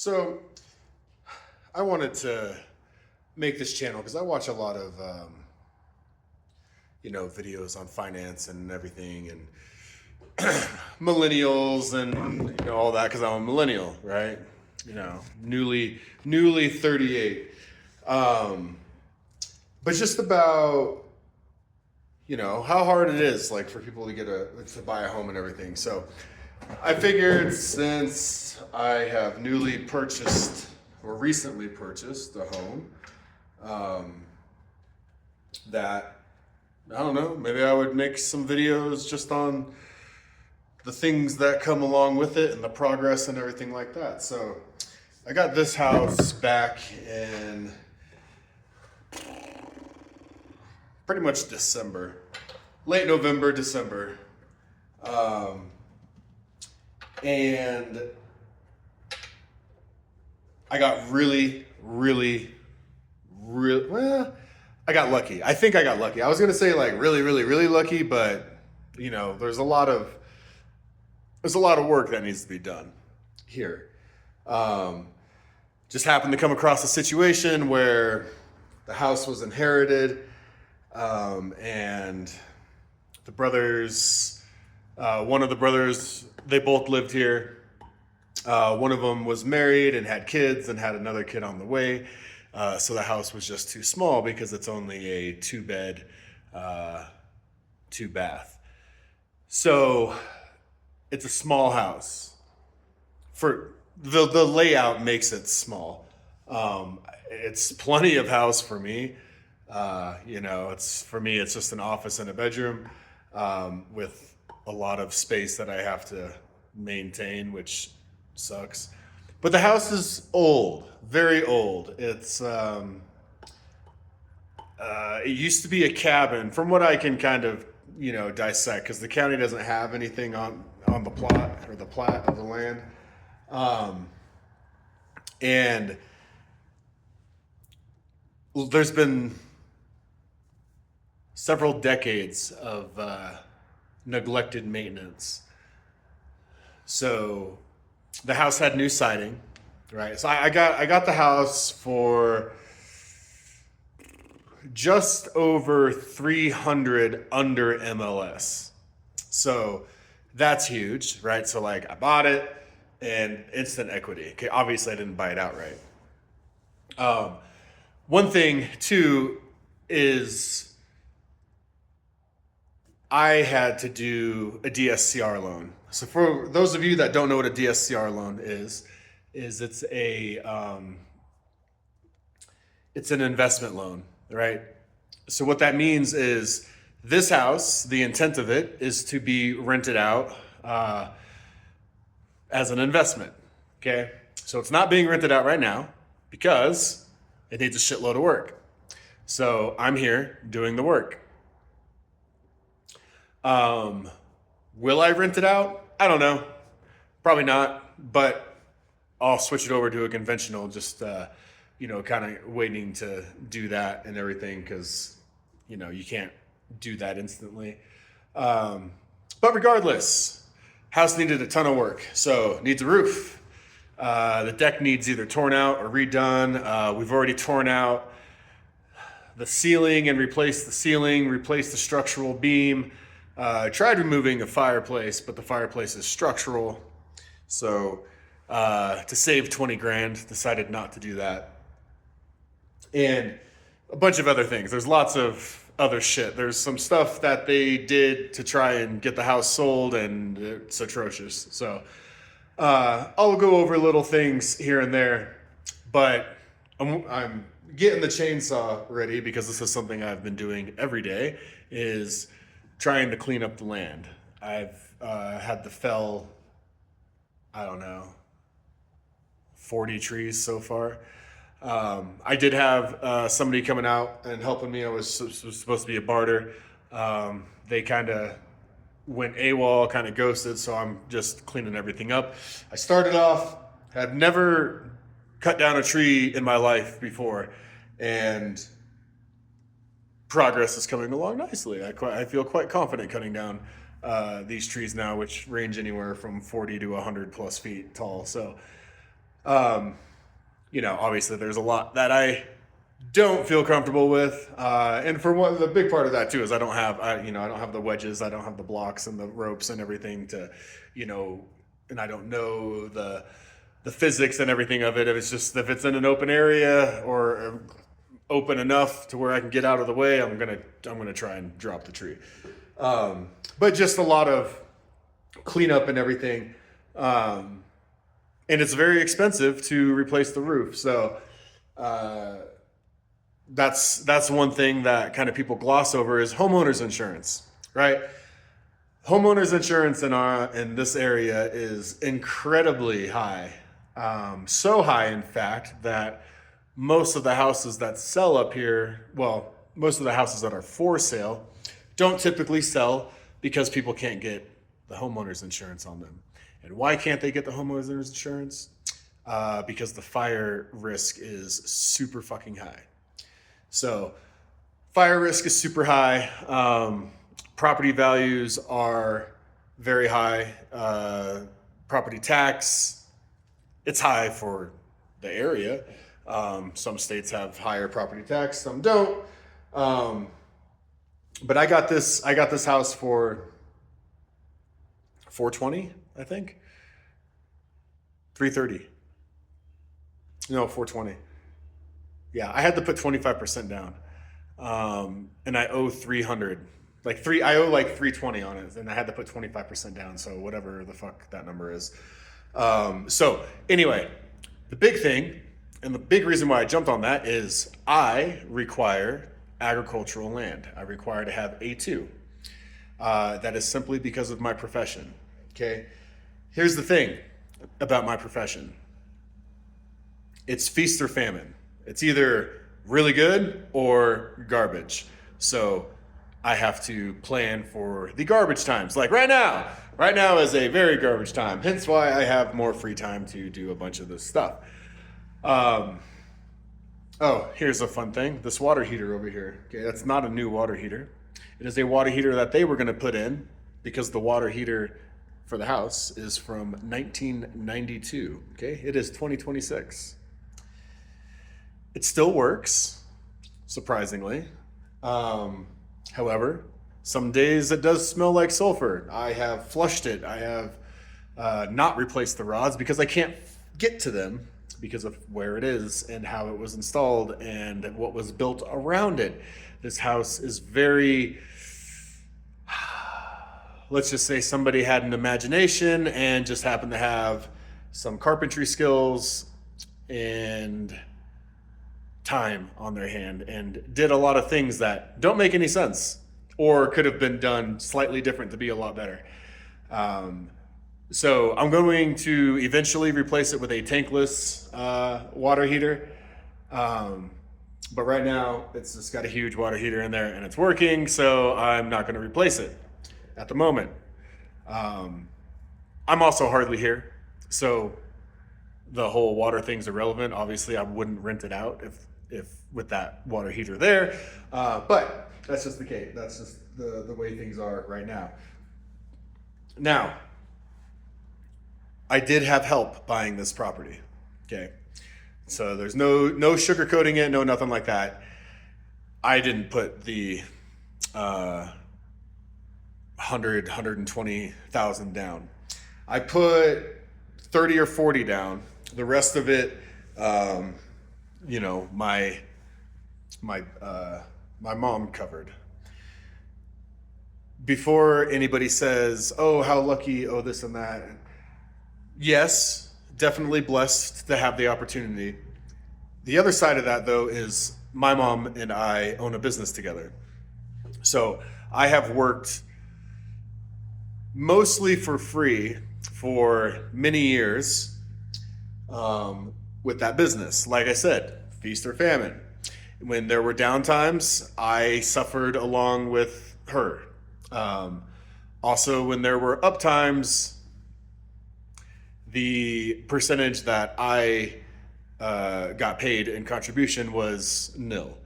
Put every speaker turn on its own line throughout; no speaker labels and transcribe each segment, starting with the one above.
So I wanted to make this channel because I watch a lot of videos on finance and everything and millennials and all that because I'm a millennial, right? Newly 38. Um, but just about how hard it is like for people to to buy a home and everything. So I figured since I have newly purchased or recently purchased a home, that I don't know, maybe I would make some videos just on the things that come along with it and the progress and everything like that. So I got this house back in pretty much December, late November, December. And I got well, I got lucky. I think I got lucky. I was going to say like really lucky, but there's a lot of work that needs to be done here. Just happened to come across a situation where the house was inherited, and the brothers, one of the brothers, they both lived here. One of them was married and had kids and had another kid on the way. So the house was just too small because it's only a 2-bed, 2-bath. So it's a small house. For the layout makes it small. It's plenty of house for me. It's just an office and a bedroom, with a lot of space that I have to maintain, which sucks. But the house is old, very old. It used to be a cabin, from what I can kind of dissect, because the county doesn't have anything on the plot or the plat of the land, and there's been several decades of neglected maintenance. So the house had new siding, right? So I got the house for just over 300 under MLS. So that's huge, right? So like I bought it and instant equity. Okay, obviously I didn't buy it outright. One thing too is I had to do a DSCR loan. So for those of you that don't know what a DSCR loan is it's an investment loan, right? So what that means is this house, the intent of it is to be rented out as an investment, okay? So it's not being rented out right now because it needs a shitload of work. So I'm here doing the work. Will I rent it out? I don't know. Probably not, but I'll switch it over to a conventional, just, kind of waiting to do that and everything because, you can't do that instantly. But regardless, house needed a ton of work. So needs a roof. The deck needs either torn out or redone. We've already torn out the ceiling and replaced the ceiling, replaced the structural beam. I tried removing a fireplace, but the fireplace is structural. So to save 20 grand, decided not to do that. And a bunch of other things. There's lots of other shit. There's some stuff that they did to try and get the house sold, and it's atrocious. So I'll go over little things here and there, but I'm getting the chainsaw ready because this is something I've been doing every day, is trying to clean up the land. I've had to fell, I don't know, 40 trees so far. I did have somebody coming out and helping me. I was supposed to be a barter. They kind of went AWOL, kind of ghosted, so I'm just cleaning everything up. I started off, had never cut down a tree in my life before, and progress is coming along nicely. I feel quite confident cutting down these trees now, which range anywhere from 40 to 100 plus feet tall. So Obviously there's a lot that I don't feel comfortable with. And for one, the big part of that too is I don't have the wedges, I don't have the blocks and the ropes and everything and I don't know the physics and everything of it. If it's in an open area or open enough to where I can get out of the way, I'm gonna try and drop the tree. But just a lot of cleanup and everything. And it's very expensive to replace the roof. So that's one thing that kind of people gloss over is homeowners insurance, right? Homeowners insurance in this area is incredibly high. So high, in fact, that most of the houses that sell up here, well, most of the houses that are for sale don't typically sell because people can't get the homeowners insurance on them. And why can't they get the homeowners insurance? Because the fire risk is super fucking high. So fire risk is super high. Property values are very high. Property tax, it's high for the area. Some states have higher property tax, some don't. But I got this house for $420, I think. $330. No, $420. Yeah, I had to put 25% down. And I owe $300. I owe like $320 on it, and I had to put 25% down, so whatever the fuck that number is. So anyway, the big thing and the big reason why I jumped on that is I require agricultural land. I require to have A2. That is simply because of my profession. Okay. Here's the thing about my profession. It's feast or famine. It's either really good or garbage. So I have to plan for the garbage times. Like right now. Right now is a very garbage time. Hence why I have more free time to do a bunch of this stuff. Here's a fun thing. This water heater over here. Okay, that's not a new water heater. It is a water heater that they were going to put in because the water heater for the house is from 1992. Okay, it is 2026. It still works, surprisingly. However, some days it does smell like sulfur. I have flushed it. I have not replaced the rods because I can't get to them because of where it is and how it was installed and what was built around it. This house is very, let's just say somebody had an imagination and just happened to have some carpentry skills and time on their hand and did a lot of things that don't make any sense or could have been done slightly different to be a lot better. So I'm going to eventually replace it with a tankless water heater. But right now it's just got a huge water heater in there and it's working. So I'm not going to replace it at the moment. I'm also hardly here. So the whole water thing's irrelevant. Obviously I wouldn't rent it out if with that water heater there. But that's just the case. That's just the way things are right now. Now, I did have help buying this property. Okay. So there's no sugarcoating it, no nothing like that. I didn't put the $120,000 down. I put 30 or 40 down. The rest of it, my mom covered. Before anybody says, "Oh, how lucky," "Oh, this and that." Yes, definitely blessed to have the opportunity. The other side of that, though, is my mom and I own a business together. So I have worked mostly for free for many years with that business. Like I said, feast or famine. When there were downtimes, I suffered along with her. Also, when there were uptimes, the percentage that I got paid in contribution was nil.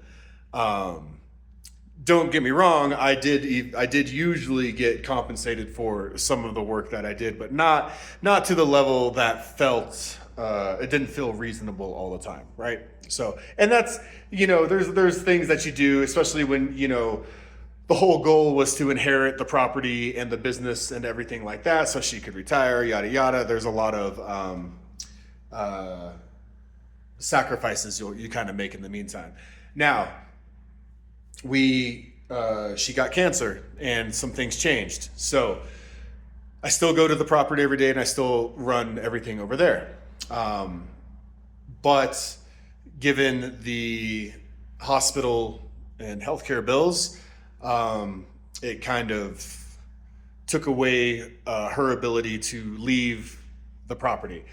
Don't get me wrong, I did usually get compensated for some of the work that I did, but not to the level that felt it didn't feel reasonable all the time, right? So, and that's, there's things that you do, especially when, the whole goal was to inherit the property and the business and everything like that so she could retire, yada, yada. There's a lot of sacrifices you kind of make in the meantime. Now, she got cancer and some things changed. So I still go to the property every day and I still run everything over there. But given the hospital and healthcare bills, it kind of took away her ability to leave the property.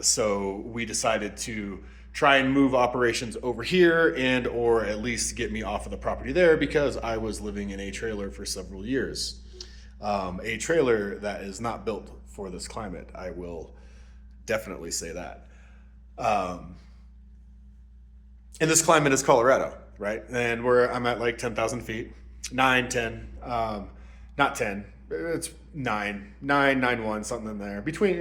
So we decided to try and move operations over here and or at least get me off of the property there because I was living in a trailer for several years. A trailer that is not built for this climate. I will definitely say that. And this climate is Colorado, right? And I'm at like 10,000 feet, 9, 10, not 10, it's 9.1, something in there. Between,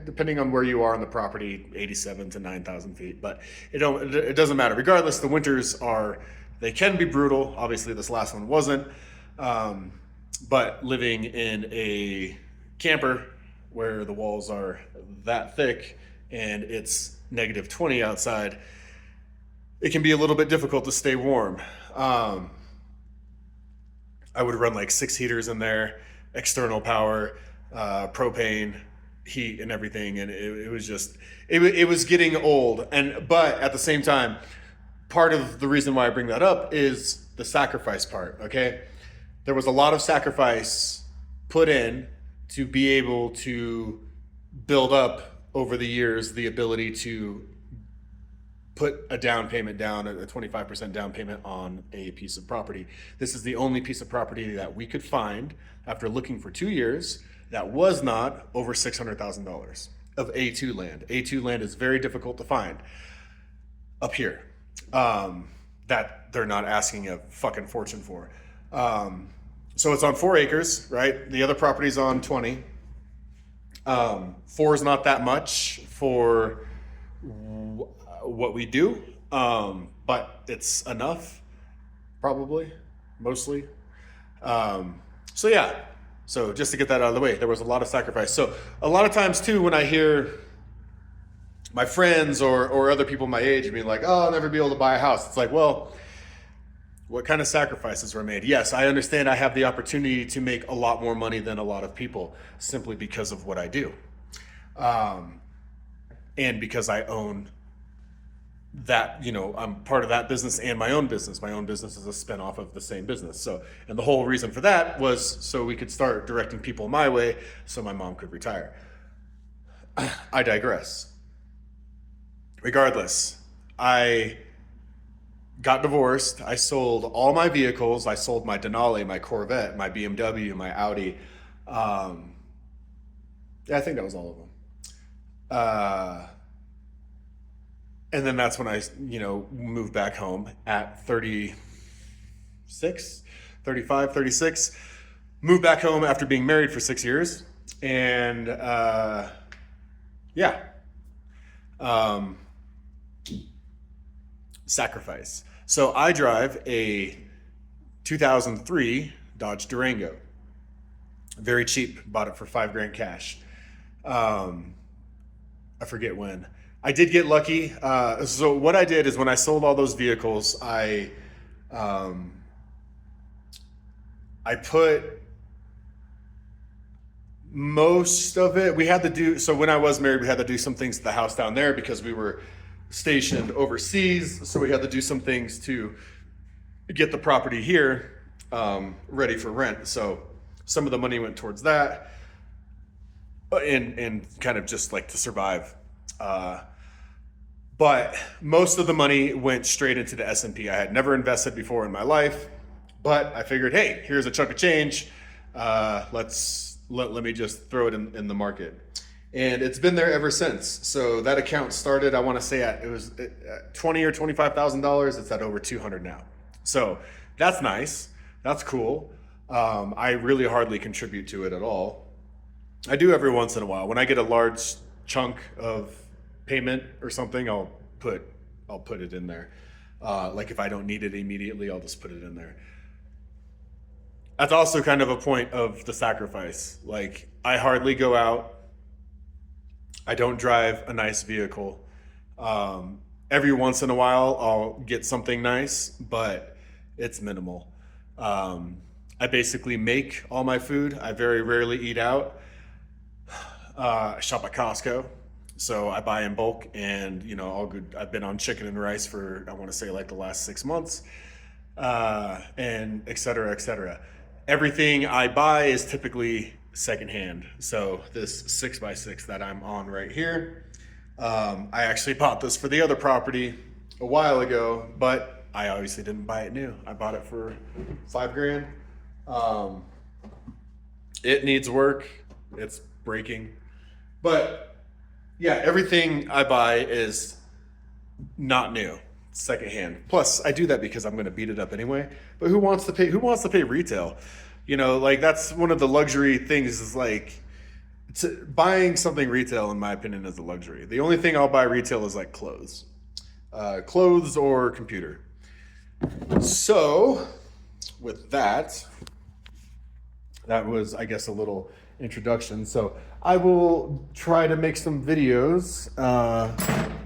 depending on where you are on the property, 87 to 9,000 feet. But it doesn't matter. Regardless, the winters they can be brutal. Obviously, this last one wasn't. But living in a camper where the walls are that thick and it's negative 20 outside, it can be a little bit difficult to stay warm. I would run like 6 heaters in there, external power, propane, heat, and everything, and it was just it was getting old. But at the same time, part of the reason why I bring that up is the sacrifice part. Okay, there was a lot of sacrifice put in to be able to build up over the years the ability to put a down payment down, a 25% down payment on a piece of property. This is the only piece of property that we could find after looking for 2 years that was not over $600,000 of A2 land. A2 land is very difficult to find up here, that they're not asking a fucking fortune for. So it's on 4 acres, right? The other property's on 20. 4 is not that much for what we do, but it's enough, probably, mostly. So yeah, so just to get that out of the way, there was a lot of sacrifice. So a lot of times too, when I hear my friends or other people my age being like, oh, I'll never be able to buy a house, it's like, well, what kind of sacrifices were made? Yes, I understand I have the opportunity to make a lot more money than a lot of people simply because of what I do. And because I own that, I'm part of that business and my own business. My own business is a spinoff of the same business. So, and the whole reason for that was so we could start directing people my way so my mom could retire. I digress. Regardless, I got divorced. I sold all my vehicles. I sold my Denali, my Corvette, my BMW, my Audi. Yeah, I think that was all of them. And then that's when I, moved back home at 36, moved back home after being married for 6 years. And, sacrifice. So I drive a 2003 Dodge Durango. Very cheap, bought it for $5,000 cash. I forget when. I did get lucky. So what I did is when I sold all those vehicles, I put most of it. We had to do, so when I was married, we had to do some things to the house down there because we were stationed overseas. So we had to do some things to get the property here ready for rent. So some of the money went towards that and kind of just like to survive. But most of the money went straight into the S&P. I had never invested before in my life, but I figured, hey, here's a chunk of change. Let me just throw it in the market. And it's been there ever since. So that account started, I want to say it was $20,000 or $25,000. It's at over 200 now. So that's nice. That's cool. I really hardly contribute to it at all. I do every once in a while. When I get a large chunk of payment or something, I'll put it in there. Like if I don't need it immediately, I'll just put it in there. That's also kind of a point of the sacrifice. Like I hardly go out. I don't drive a nice vehicle. Every once in a while, I'll get something nice, but it's minimal. I basically make all my food. I very rarely eat out. I shop at Costco, so I buy in bulk, and all good. I've been on chicken and rice for I want to say like the last 6 months, and et cetera, et cetera. Everything I buy is typically secondhand. So this 6x6 that I'm on right here, I actually bought this for the other property a while ago, but I obviously didn't buy it new. I bought it for $5,000. It needs work. It's breaking. But yeah, everything I buy is not new, secondhand. Plus, I do that because I'm going to beat it up anyway. But who wants to pay retail? Like that's one of the luxury things is like buying something retail, in my opinion, is a luxury. The only thing I'll buy retail is like clothes or computer. So with that was, I guess, a little introduction. So I will try to make some videos,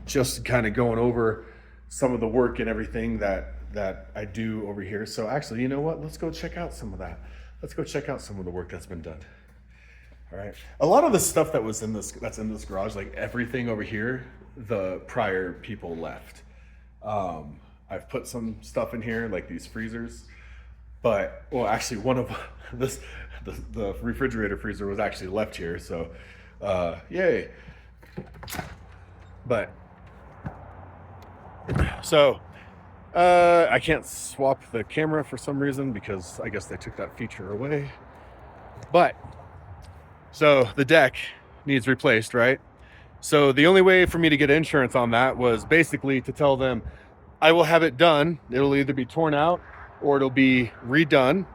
just kind of going over some of the work and everything that I do over here. So actually, you know what? Let's go check out some of that. Let's go check out some of the work that's been done. All right. A lot of the stuff that's in this garage, like everything over here, the prior people left. I've put some stuff in here, like these freezers. But, well, actually, one of the refrigerator freezer was actually left here, so yay. But, so, I can't swap the camera for some reason because I guess they took that feature away. But, so the deck needs replaced, right? So the only way for me to get insurance on that was basically to tell them I will have it done. It'll either be torn out or it'll be redone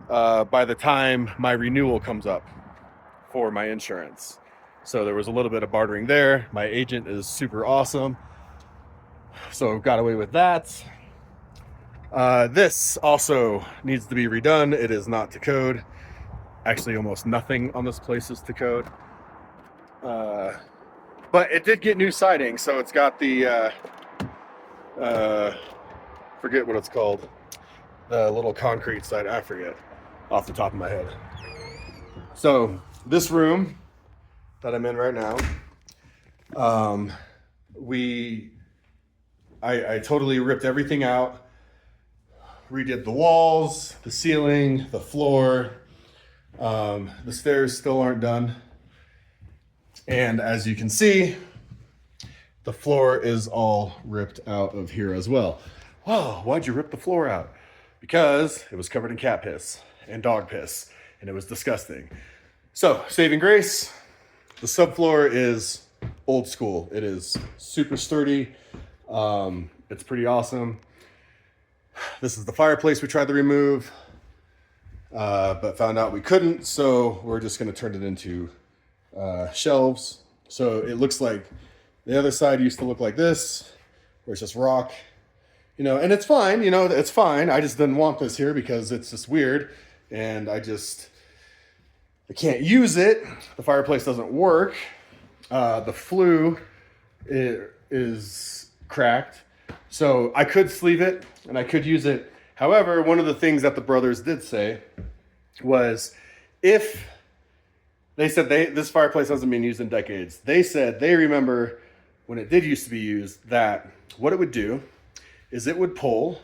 by the time my renewal comes up for my insurance. So there was a little bit of bartering there. My agent is super awesome, so got away with that. This also needs to be redone. It is not to code. Actually, almost nothing on this place is to code. But it did get new siding, so it's got the forget what it's called. The little concrete side, I forget off the top of my head. So this room that I'm in right now, I totally ripped everything out, redid the walls, the ceiling, the floor. The stairs still aren't done. And as you can see, the floor is all ripped out of here as well. Whoa, why'd you rip the floor out? Because it was covered in cat piss and dog piss, and it was disgusting. So, saving grace, the subfloor is old school. It is super sturdy. It's pretty awesome. This is the fireplace we tried to remove, but found out we couldn't, so we're just gonna turn it into shelves. So it looks like the other side used to look like this, where it's just rock. And it's fine, it's fine. I just didn't want this here because it's just weird. And I can't use it. The fireplace doesn't work. The flue is cracked. So I could sleeve it and I could use it. However, one of the things that the brothers did say was if they said this fireplace hasn't been used in decades. They said they remember when it did used to be used that what it would do is it would pull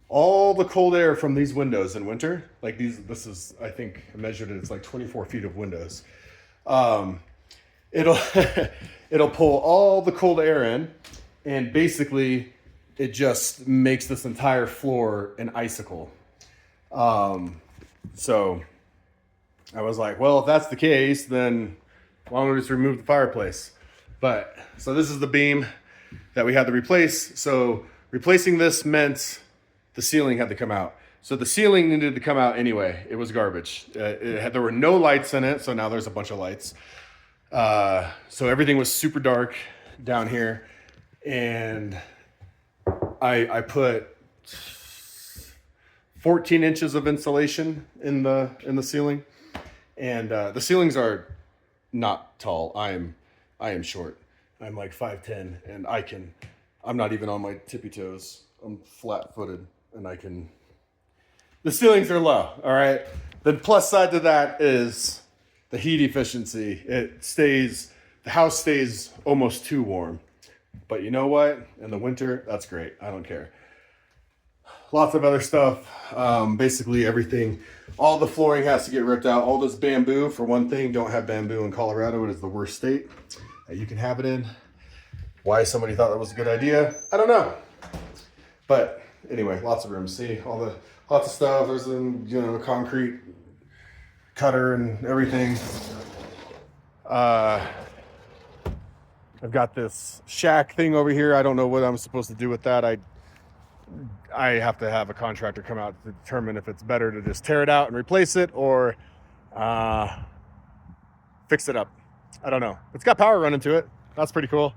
all the cold air from these windows in winter. Like this is, I think I measured it, it's like 24 feet of windows. It'll pull all the cold air in, and basically it just makes this entire floor an icicle. So I was like, well, if that's the case, then why don't we just remove the fireplace? But so this is the beam that we had to replace. So replacing this meant the ceiling had to come out. So the ceiling needed to come out anyway. It was garbage. There were no lights in it, so now there's a bunch of lights. So everything was super dark, down here, and I put 14 inches of insulation in the ceiling, and the ceilings are not tall. I am short. I'm like 5'10", and I'm not even on my tippy toes. I'm flat-footed, and the ceilings are low. All right. The plus side to that is the heat efficiency. The house stays almost too warm. But you know what? In the winter, that's great. I don't care. Lots of other stuff. Basically everything. All the flooring has to get ripped out. All this bamboo, for one thing, don't have bamboo in Colorado. It is the worst state that you can have it in. Why somebody thought that was a good idea, I don't know. But anyway, lots of room. See lots of stuff. There's a concrete cutter and everything. I've got this shack thing over here. I don't know what I'm supposed to do with that. I have to have a contractor come out to determine if it's better to just tear it out and replace it or fix it up. I don't know. It's got power running to it. That's pretty cool.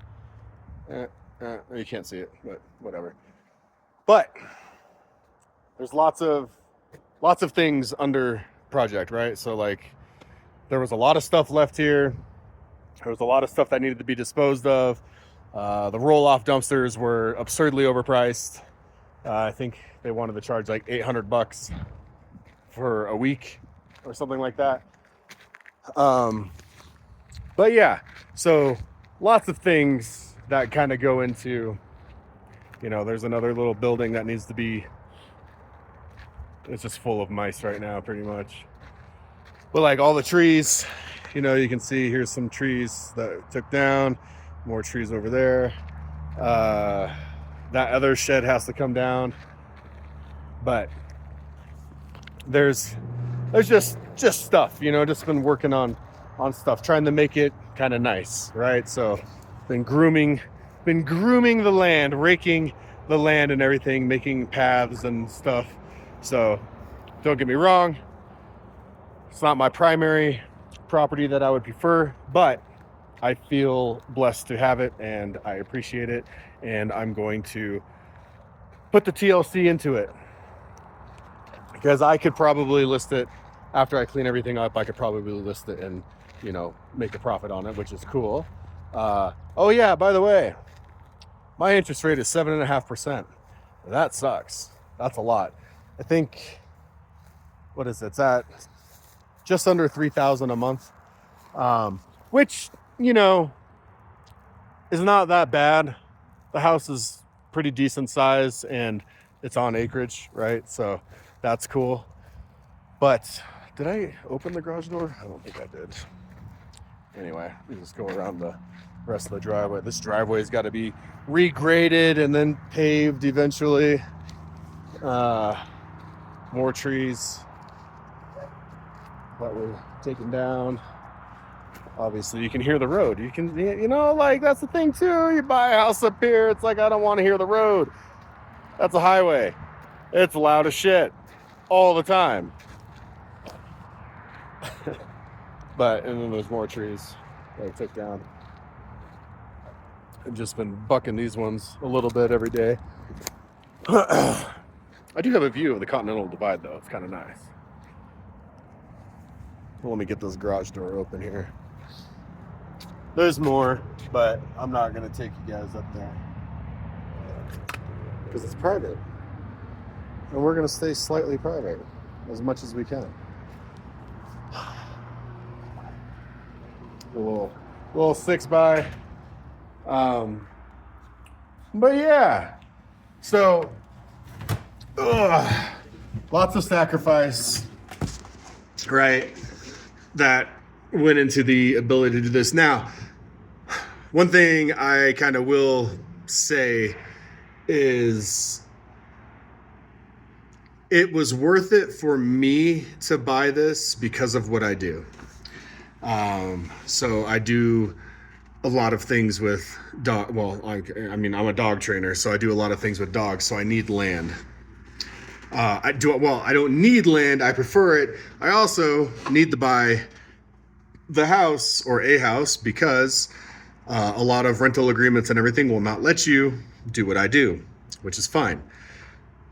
You can't see it, but whatever. But there's lots of things under project, right? So like there was a lot of stuff left here. There was a lot of stuff that needed to be disposed of. The roll-off dumpsters were absurdly overpriced. I think they wanted to charge like $800 for a week or something like that. But yeah, so lots of things that kind of go into, there's another little building that needs to be, it's just full of mice right now, pretty much. But like all the trees, you can see here's some trees that took down, more trees over there. That other shed has to come down, but there's just stuff, just been working on stuff, trying to make it kind of nice, right? So been grooming the land, raking the land and everything, making paths and stuff. So don't get me wrong, it's not my primary property that I would prefer, but I feel blessed to have it and I appreciate it, and I'm going to put the TLC into it because I could probably list it after I clean everything up. I could probably list it and make a profit on it, which is cool. Oh yeah, by the way, my interest rate is 7.5%. That sucks. That's a lot. I think, what is it? It's at just under $3,000 a month, which is not that bad. The house is pretty decent size and it's on acreage, right? So that's cool. But did I open the garage door? I don't think I did. Anyway, we just go around the rest of the driveway. This driveway's got to be regraded and then paved eventually. More trees that were taken down. Obviously you can hear the road. You can, like that's the thing too. You buy a house up here, it's like I don't want to hear the road. That's a highway. It's loud as shit all the time. And then there's more trees that I took down. I've just been bucking these ones a little bit every day. I do have a view of the Continental Divide though. It's kind of nice. Well, let me get this garage door open here. There's more, but I'm not going to take you guys up there because it's private. And we're going to stay slightly private as much as we can. A little 6x. But yeah, so lots of sacrifice, right, that went into the ability to do this. Now, one thing I kind of will say is it was worth it for me to buy this because of what I do. So I do a lot of things with dog. Well, I'm a dog trainer, so I do a lot of things with dogs. So I need land. I don't need land. I prefer it. I also need to buy the house or a house because A lot of rental agreements and everything will not let you do what I do, which is fine.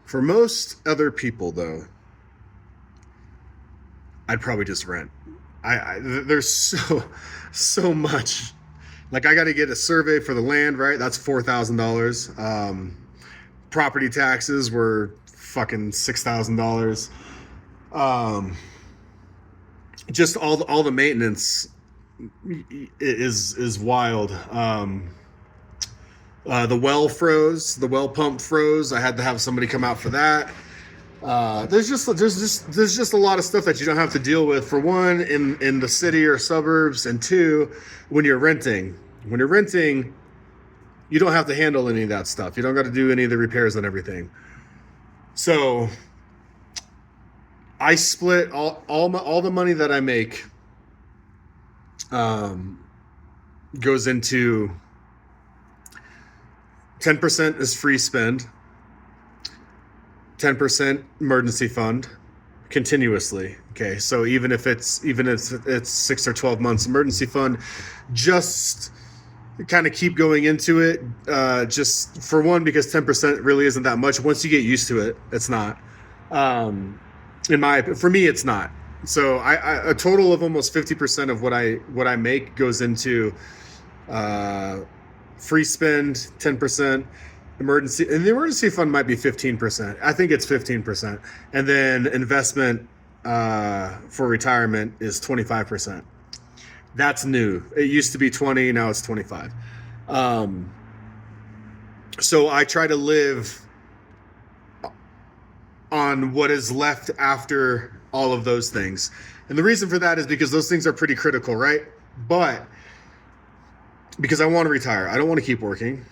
For most other people, though, I'd probably just rent. There's so much. Like, I got to get a survey for the land, right? That's $4,000. Property taxes were fucking $6,000. Just all the maintenance is wild. The well froze. The well pump froze. I had to have somebody come out for that. There's just a lot of stuff that you don't have to deal with. For one, in the city or suburbs, and two, when you're renting. When you're renting, you don't have to handle any of that stuff. You don't got to do any of the repairs and everything. So I split all the money that I make goes into 10% is free spend, 10% emergency fund continuously. Okay, so even if it's 6 or 12 months emergency fund, just kind of keep going into it. Just for one, because 10% really isn't that much. Once you get used to it, it's not. For me, it's not. So a total of almost 50% of what I make goes into free spend, 10%, emergency, and the emergency fund might be 15%. I think it's 15%, and then investment for retirement is 25%. That's new. It used to be 20, now it's 25. So I try to live on what is left after all of those things. And the reason for that is because those things are pretty critical, right? But because I want to retire. I don't want to keep working.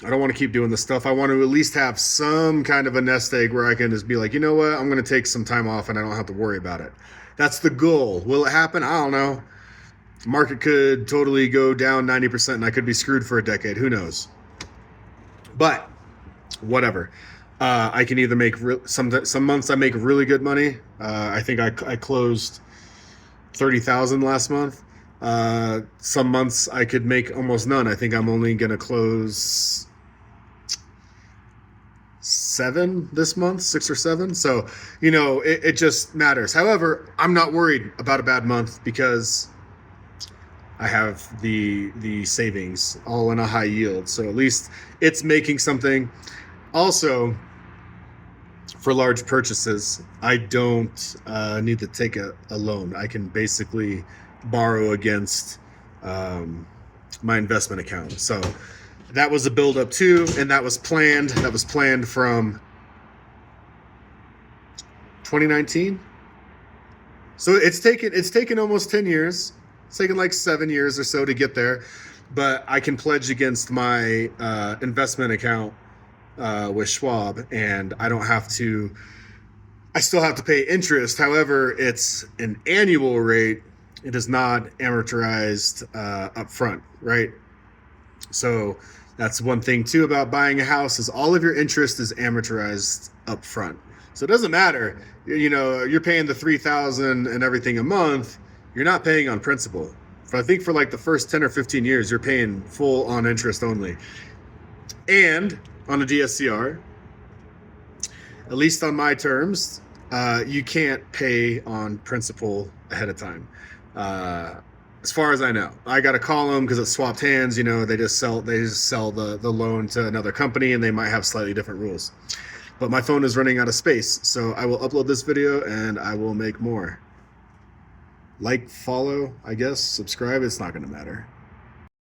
I don't want to keep doing this stuff. I want to at least have some kind of a nest egg where I can just be like, you know what? I'm going to take some time off and I don't have to worry about it. That's the goal. Will it happen? I don't know. The market could totally go down 90% and I could be screwed for a decade. Who knows? But whatever. I can either make some months I make really good money. I think I closed 30,000 last month. Some months I could make almost none. I think I'm only going to close 7 this month, 6 or 7. So, it just matters. However, I'm not worried about a bad month because I have the savings all in a high yield. So at least it's making something. Also, for large purchases, I don't need to take a loan. I can basically borrow against my investment account. So that was a build up too, and that was planned. That was planned from 2019. So it's taken almost 10 years. It's taken like 7 years or so to get there, but I can pledge against my investment account with Schwab, and I don't have to. I still have to pay interest. However, it's an annual rate. It is not amortized up front, right? So that's one thing too about buying a house is all of your interest is amortized up front. So it doesn't matter. You're paying the $3,000 and everything a month. You're not paying on principal. I think for like the first 10 or 15 years, you're paying full on interest only. And on a DSCR, at least on my terms, you can't pay on principal ahead of time. As far as I know, I got to call them because it's swapped hands. They just sell the loan to another company, and they might have slightly different rules. But my phone is running out of space, so I will upload this video and I will make more. Like, follow, I guess, subscribe. It's not going to matter.